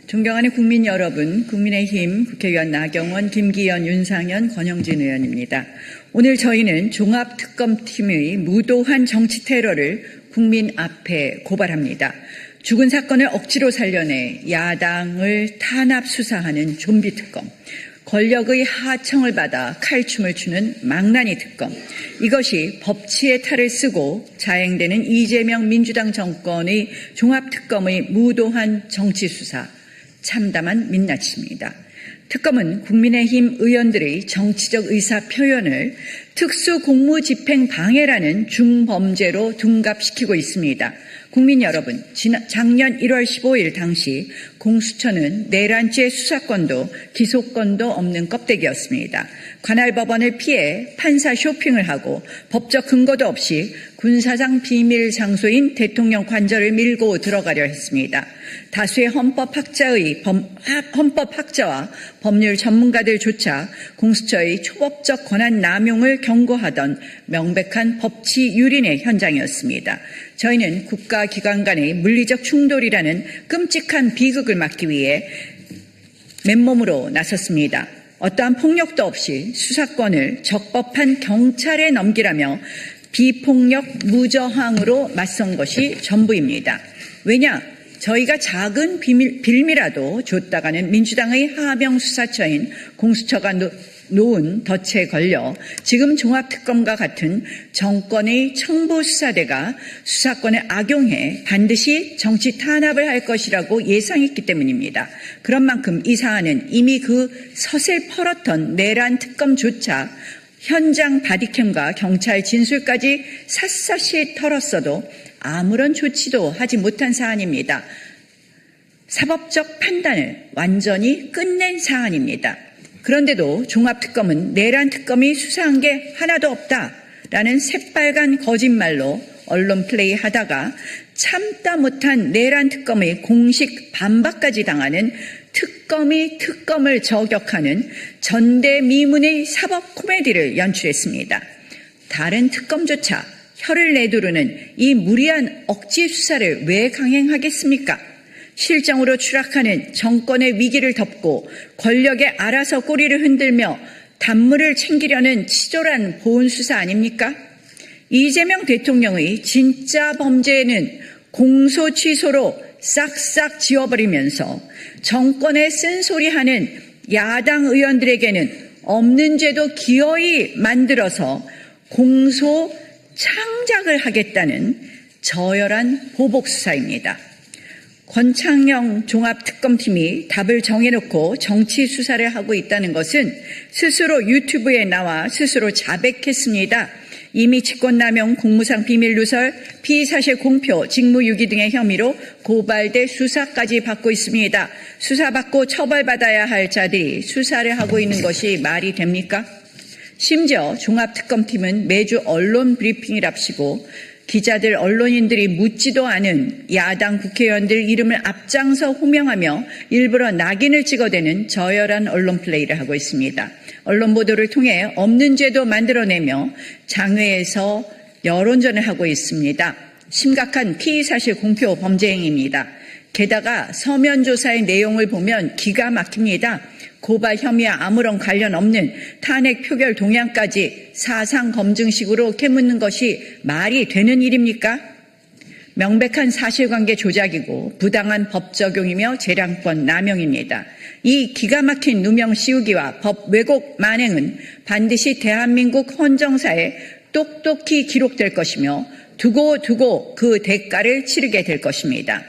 존경하는 국민 여러분, 국민의힘 국회의원 나경원, 김기현, 윤상현, 권영진 의원입니다. 오늘 저희는 종합특검팀의 무도한 정치 테러를 국민 앞에 고발합니다. 죽은 사건을 억지로 살려내 야당을 탄압 수사하는 좀비 특검, 권력의 하청을 받아 칼춤을 추는 망나니 특검, 이것이 법치의 탈을 쓰고 자행되는 이재명 민주당 정권의 종합특검의 무도한 정치 수사, 참담한 민낯입니다. 특검은 국민의힘 의원들의 정치적 의사 표현을 특수공무집행 방해라는 중범죄로 둔갑시키고 있습니다. 국민 여러분, 작년 1월 15일 당시 공수처는 내란죄 수사권도 기소권도 없는 껍데기였습니다. 관할 법원을 피해 판사 쇼핑을 하고 법적 근거도 없이 군사상 비밀 장소인 대통령 관저를 밀고 들어가려 했습니다. 다수의 헌법학자와 법률 전문가들조차 공수처의 초법적 권한 남용을 경고하던 명백한 법치 유린의 현장이었습니다. 저희는 국가기관 간의 물리적 충돌이라는 끔찍한 비극을 막기 위해 맨몸으로 나섰습니다. 어떠한 폭력도 없이 수사권을 적법한 경찰에 넘기라며 비폭력 무저항으로 맞선 것이 전부입니다. 왜냐? 저희가 작은 빌미라도 줬다가는 민주당의 하명 수사처인 공수처가 놓은 덫에 걸려 지금 종합특검과 같은 정권의 첨부수사대가 수사권을 악용해 반드시 정치 탄압을 할 것이라고 예상했기 때문입니다. 그런 만큼 이 사안은 이미 그 서슬 펄었던 내란 특검조차 현장 바디캠과 경찰 진술까지 샅샅이 털었어도 아무런 조치도 하지 못한 사안입니다. 사법적 판단을 완전히 끝낸 사안입니다. 그런데도 종합특검은 내란 특검이 수사한 게 하나도 없다라는 새빨간 거짓말로 언론 플레이하다가 참다 못한 내란 특검의 공식 반박까지 당하는 특검이 특검을 저격하는 전대미문의 사법 코미디를 연출했습니다. 다른 특검조차 혀를 내두르는 이 무리한 억지 수사를 왜 강행하겠습니까? 실정으로 추락하는 정권의 위기를 덮고 권력에 알아서 꼬리를 흔들며 단물을 챙기려는 치졸한 보훈수사 아닙니까? 이재명 대통령의 진짜 범죄는 공소 취소로 싹싹 지워버리면서 정권에 쓴소리하는 야당 의원들에게는 없는 죄도 기어이 만들어서 공소 창작을 하겠다는 저열한 보복수사입니다. 권창영 종합특검팀이 답을 정해놓고 정치 수사를 하고 있다는 것은 스스로 유튜브에 나와 스스로 자백했습니다. 이미 직권남용, 공무상 비밀누설, 피의사실 공표, 직무유기 등의 혐의로 고발돼 수사까지 받고 있습니다. 수사받고 처벌받아야 할 자들이 수사를 하고 있는 것이 말이 됩니까? 심지어 종합특검팀은 매주 언론 브리핑이랍시고 기자들, 언론인들이 묻지도 않은 야당 국회의원들 이름을 앞장서 호명하며 일부러 낙인을 찍어대는 저열한 언론 플레이를 하고 있습니다. 언론 보도를 통해 없는 죄도 만들어내며 장외에서 여론전을 하고 있습니다. 심각한 피의사실 공표 범죄 행위입니다. 게다가 서면 조사의 내용을 보면 기가 막힙니다. 고발 혐의와 아무런 관련 없는 탄핵 표결 동향까지 사상 검증식으로 캐묻는 것이 말이 되는 일입니까? 명백한 사실관계 조작이고 부당한 법 적용이며 재량권 남용입니다. 이 기가 막힌 누명 씌우기와 법 왜곡 만행은 반드시 대한민국 헌정사에 똑똑히 기록될 것이며 두고 그 대가를 치르게 될 것입니다.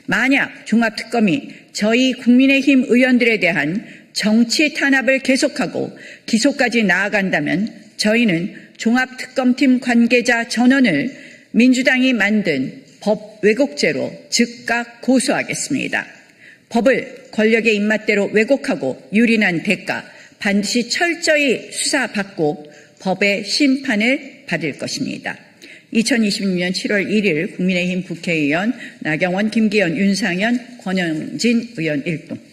만약 종합특검이 저희 국민의힘 의원들에 대한 정치 탄압을 계속하고 기소까지 나아간다면 저희는 종합특검팀 관계자 전원을 민주당이 만든 법 왜곡죄로 즉각 고소하겠습니다. 법을 권력의 입맛대로 왜곡하고 유린한 대가 반드시 철저히 수사받고 법의 심판을 받을 것입니다. 2026년 7월 1일 국민의힘 국회의원 나경원, 김기현, 윤상현, 권영진 의원 일동.